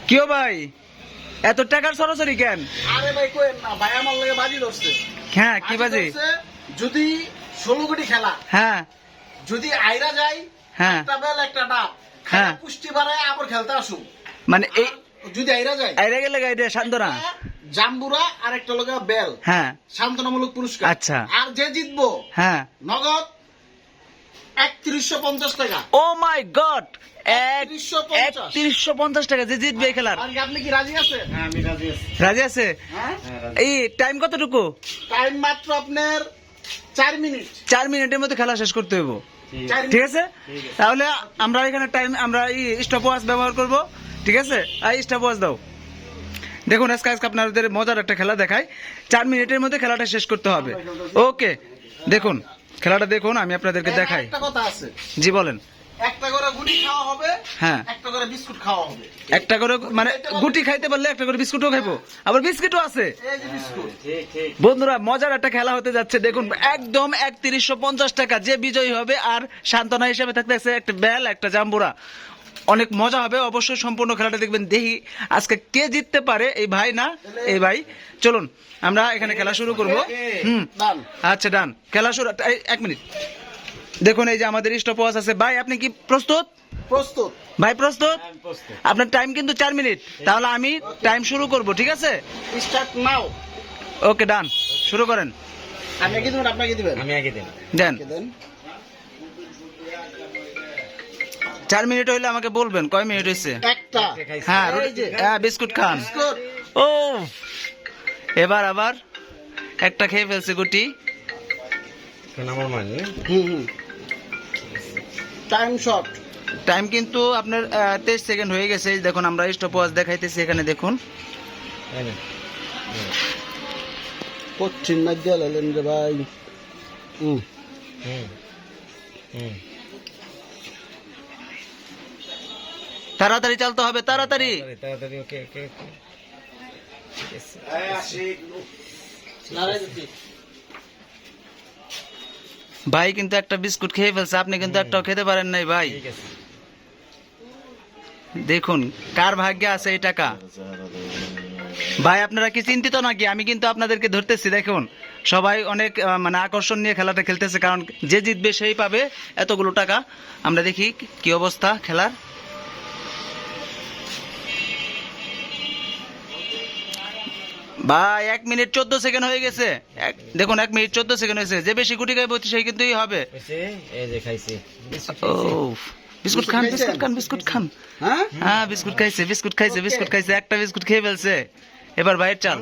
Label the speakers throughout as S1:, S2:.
S1: কিও ভাই এত টাকার সরাসরি কেন?
S2: আরে ভাই কোয়েন না ভাই, আমার লাগে বাজি ধরছে।
S1: হ্যাঁ কি বাজি?
S2: ধরছে, যদি 16 কোটি খেলা,
S1: হ্যাঁ
S2: যদি আইরা যায়,
S1: হ্যাঁ
S2: একটা বেল একটা ডাব,
S1: হ্যাঁ।
S2: পুষ্টি বাড়ায় আবার খেলতে আসুন।
S1: মানে এই
S2: যদি আইরা যায়,
S1: আইরে গেলে গাইডে শান্তনা।
S2: জাম্বুরা আর একটা লগা বেল,
S1: হ্যাঁ
S2: সান্ত্বনামূলক পুরস্কার।
S1: আচ্ছা।
S2: আর যে জিতবো
S1: হ্যাঁ।
S2: নগদ 3150 টাকা।
S1: ও মাই গড,
S2: 3150
S1: 3150 টাকা যে জিতবে এই খেলার।
S2: আর কি আপনি কি রাজি আছেন? হ্যাঁ আমি রাজি আছি।
S1: রাজি আছে?
S2: হ্যাঁ
S1: এই টাইম কতটুকু?
S2: টাইম মাত্র আপনার 4 মিনিট।
S1: 4 মিনিটের মধ্যে খেলা শেষ করতে হইব।
S2: 4
S1: ঠিক আছে, তাহলে আমরা এখানে টাইম আমরা এই স্টপ ওয়াচ ব্যবহার করব। ঠিক আছে, এই স্টপ ওয়াচ দাও। দেখুন আজকে আপনাদের মজার একটা খেলা দেখাই। 4 মিনিটের মধ্যে খেলাটা শেষ করতে হবে। ওকে, দেখুন খেলাটা দেখুন, আমি আপনাদেরকে দেখাই।
S2: একটা কথা আছে,
S1: জি বলেন।
S2: একটা করে গুটি খাওয়া হবে,
S1: হ্যাঁ
S2: একটা করে বিস্কুট খাওয়া হবে।
S1: একটা করে মানে গুটি খাইতে পারলে একটা করে বিস্কুটও খাইবো, আবার বিস্কিটও আছে।
S2: এই যে বিস্কুট,
S1: বন্ধুরা মজার একটা খেলা হতে যাচ্ছে। দেখুন একদম 3150 টাকা যে বিজয়ী হবে, আর সান্ত্বনা হিসেবে থাকতেছে একটা বেল একটা জাম্বুরা। অনেক মজা হবে, অবশ্যই সম্পূর্ণ খেলাটা দেখবেন। দেখি আজকে কে জিততে পারে, এই ভাই না এই ভাই। চলুন আমরা এখানে খেলা শুরু করব।
S2: ডান।
S1: আচ্ছা ডান, খেলা শুরু। এক মিনিট, দেখুন এই যে আমাদের স্টপ ওয়াচ আছে। ভাই আপনি কি প্রস্তুত?
S2: প্রস্তুত
S1: ভাই প্রস্তুত? আপনার টাইম কিন্তু 4 মিনিট। তাহলে আমি টাইম শুরু করব, ঠিক আছে?
S2: Start now.
S1: ওকে ডান, শুরু করেন।
S2: আমি আগে দিবেন, আপনাকে দিবেন?
S3: আমি আগে দেন।
S1: দেন।
S2: দেন।
S1: 4 মিনিট হইলে আমাকে বলবেন কয় মিনিট হয়েছে।
S2: একটা।
S1: হ্যাঁ
S2: এই যে
S1: হ্যাঁ, বিস্কুট খান।
S2: বিস্কুট।
S1: ও এবার আবার একটা খেয়ে ফেলছে গুটি।
S3: এখন আমার মানে
S2: টাইম শর্ট।
S1: টাইম কিন্তু আপনার 23 সেকেন্ড হয়ে গেছে। এই দেখুন আমরা স্টপ ওয়াচ দেখাইতেছি এখানে, দেখুন।
S2: কঠিন না গেলেন রে ভাই।
S1: তাড়াতাড়ি চলতে হবে, তাড়াতাড়ি।
S3: তাড়াতাড়ি। ওকে ওকে ওকে। ঠিক আছে।
S1: ভাই কিন্তু একটা বিস্কুট খেয়ে ফেলছে, আপনি কিন্তু একটাও খেতে পারেন নাই ভাই।
S3: ঠিক আছে।
S1: দেখুন কার ভাগ্যে আছে এই টাকা। ভাই আপনারা কি চিন্তিত নাকি? আমি কিন্তু আপনাদেরকে ধরতেছি। দেখুন সবাই অনেক মানে আকর্ষণ নিয়ে খেলাটা খেলতেছে, কারণ যে জিতবে সেই পাবে এতগুলো টাকা। আমরা দেখি কি অবস্থা খেলার। ভাই 1 মিনিট 14 সেকেন্ড হয়ে গেছে। দেখুন 1 মিনিট 14 সেকেন্ড হয়েছে। যে বেশি গুটি খাইবে সেই কিন্তু হবে।
S3: হইছে, এই যে খাইছি।
S1: ও বিস্কুট খান, বিস্কুট খান, বিস্কুট খান।
S2: হ্যাঁ
S1: হ্যাঁ বিস্কুট খাইছে, বিস্কুট খাইছে, বিস্কুট খাইছে। একটা বিস্কুট খেয়ে ফেলছে। এবার বাইরের চাল।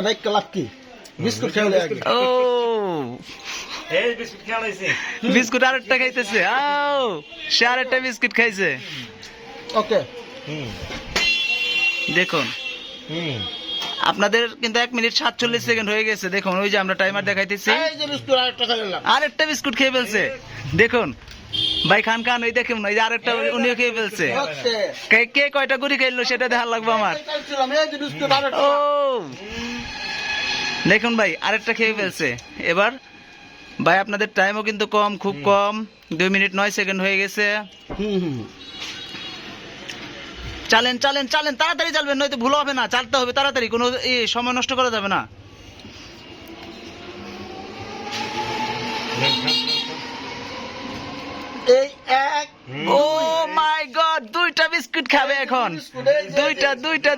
S2: ভাই ক্লাব কি বিস্কুট খেলে আগে।
S1: ও
S3: এই বিস্কুট খেয়ে লাইছি।
S1: বিস্কুট আরেকটা খাইতেছে। আও সে আরেকটা বিস্কুট খাইছে।
S2: ওকে।
S1: দেখুন আপনাদের কিন্তু 1 মিনিট 47 সেকেন্ড হয়ে গেছে। দেখুন ওই যে আমরা টাইমার দেখাইতেছি।
S2: এই যে বিস্কুট আরেকটা খেলাম।
S1: আরেকটা বিস্কুট খেয়ে ফেলছে। দেখুন ভাই খান খান, ওই দেখুন ওই যে আরেকটা উনিও খেয়ে ফেলছে।
S2: ওকে।
S1: কে কয়টা গুড়ি খাইলো সেটা দেখা লাগবে আমার।
S2: এই যে বিস্কুট আরেকটা।
S1: ও দেখুন ভাই আরেকটা খেয়ে ফেলছে। এবার ভাই আপনাদের টাইমও কিন্তু কম, খুব কম। 2 মিনিট 9 সেকেন্ড হয়ে গেছে। চালেন চালেন চালেন, তাড়াতাড়ি চালবেন, নয়তো ভুল হবে না। চালতে হবে তাড়াতাড়ি, কোনো সময় নষ্ট করা যাবে না।
S2: এই এক।
S1: ও মাই গড, 2টা বিস্কুট খাবে এখন। দুইটা
S2: দুইটা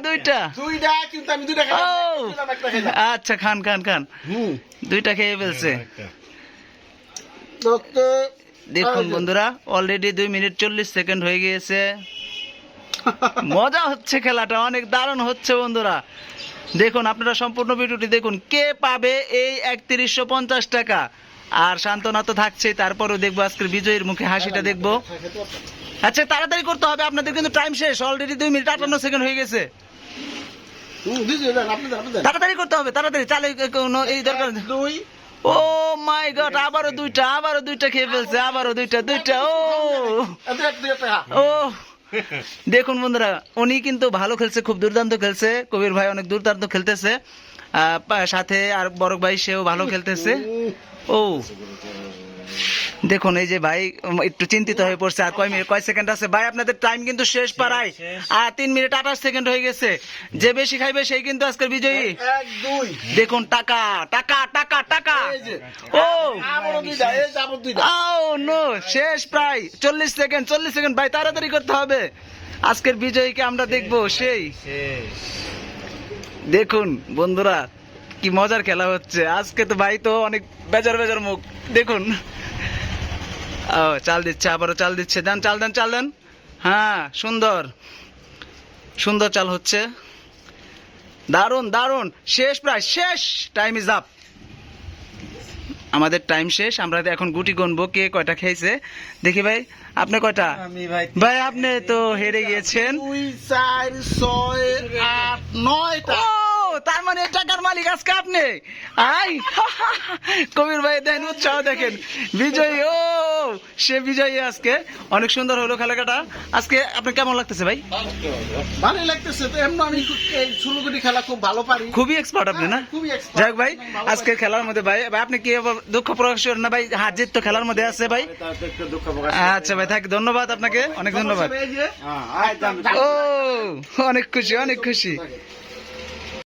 S2: কিন্তু আমি দুইটা
S1: ও
S2: খেলাম, একটা খেলাম।
S1: আচ্ছা খান খান খান। 2টা খেয়ে ফেলছে।
S2: ওকে।
S1: দেখুন বন্ধুরা অলরেডি 2 মিনিট 40 সেকেন্ড হয়ে গিয়েছে। মজা হচ্ছে, খেলাটা অনেক দারুণ হচ্ছে বন্ধুরা। দেখুন আপনারা সম্পূর্ণ ভিডিওটি দেখুন। কে পাবে এই 3150 টাকা? আর সান্ত্বনা তো থাকছেই, তারপরেও দেখবো আজকের বিজয়ীর মুখে হাসিটা দেখবো। আচ্ছা তাড়াতাড়ি করতে হবে, আপনাদের কিন্তু টাইম শেষ। অলরেডি 2 মিনিট 58 সেকেন্ড হয়ে গেছে। তাড়াতাড়ি করতে হবে, তাড়াতাড়ি। চালে কোনো এই দরকার। ও মাই গড, আবারও দুইটা খেয়ে ফেলছে। আবারও দুইটা। ও দেখুন বন্ধুরা উনি কিন্তু ভালো খেলছে, খুব দুর্দান্ত খেলছে। কবির ভাই অনেক দুর্দান্ত খেলতেছে, সাথে আর বড় ভাই সেও ভালো খেলতেছে। ও দেখুন এই যে ভাই একটু চিন্তিত হয়ে পড়ছে, আর কয় মিনিট কয় সেকেন্ড আছে ভাই? আপনাদের টাইম কিন্তু শেষ পাড়ায়, আর 3 মিনিট 28 সেকেন্ড হয়ে গেছে। যে বেশি খাইবে সেই কিন্তু আজকের বিজয়ী।
S2: 1 2
S1: দেখুন টাকা টাকা টাকা টাকা।
S2: এই যে
S1: ও
S2: আবারও দুইটা, এই যে আবার দুইটা।
S1: আও নো, শেষ প্রায় 40 সেকেন্ড ভাই, তাড়াতাড়ি করতে হবে। আজকের বিজয়ীকে আমরা দেখবো সেই।
S3: শেষ।
S1: দেখুন বন্ধুরা কি মজার খেলা হচ্ছে আজকে, তো ভাই তো অনেক বেজার মুখ দেখুন। ও চাল দিচ্ছে, আবারও চাল দিচ্ছে, দেন চাল দেন চাল দেন। হ্যাঁ সুন্দর সুন্দর চাল হচ্ছে, দারুন দারুন। শেষ প্রায় শেষ, টাইম ইজ আপ। আমাদের টাইম শেষ, আমরা এখন গুটি গুনবো কে কয়টা খেয়েছে। দেখি ভাই আপনি কয়টা?
S3: আমি ভাই
S1: ভাই আপনি তো হেরে গিয়েছেন।
S2: 2 4 6 8 9টা।
S1: ও তার মানে টাকার মালিক আজকে আপনি। আই কবির ভাই দেন উৎসাহ দেখেন, বিজয়ী। ও সে বিজয়ী আজকে। অনেক সুন্দর হলো খেলাটা আজকে। আপনার কেমন লাগতেছে ভাই?
S2: ভালোই লাগতেছে তো, এমন আমি এই 16 কোটি খেলা খুব ভালো পারি।
S1: খুবই এক্সপার্ট আপনি না?
S2: খুবই expert।
S1: যাই হোক ভাই
S2: ভালো
S1: আজকে খেলার মধ্যে ভাই আপনি কি আবার দুঃখ প্রকাশ করেন না ভাই? হার জিত তো খেলার মধ্যে আছে ভাই।
S2: তার তো একটু দুঃখ প্রকাশ
S1: আচ্ছা ভাই থাক, ধন্যবাদ আপনাকে, অনেক ধন্যবাদ।
S2: এই যে
S1: ও অনেক খুশি অনেক খুশি।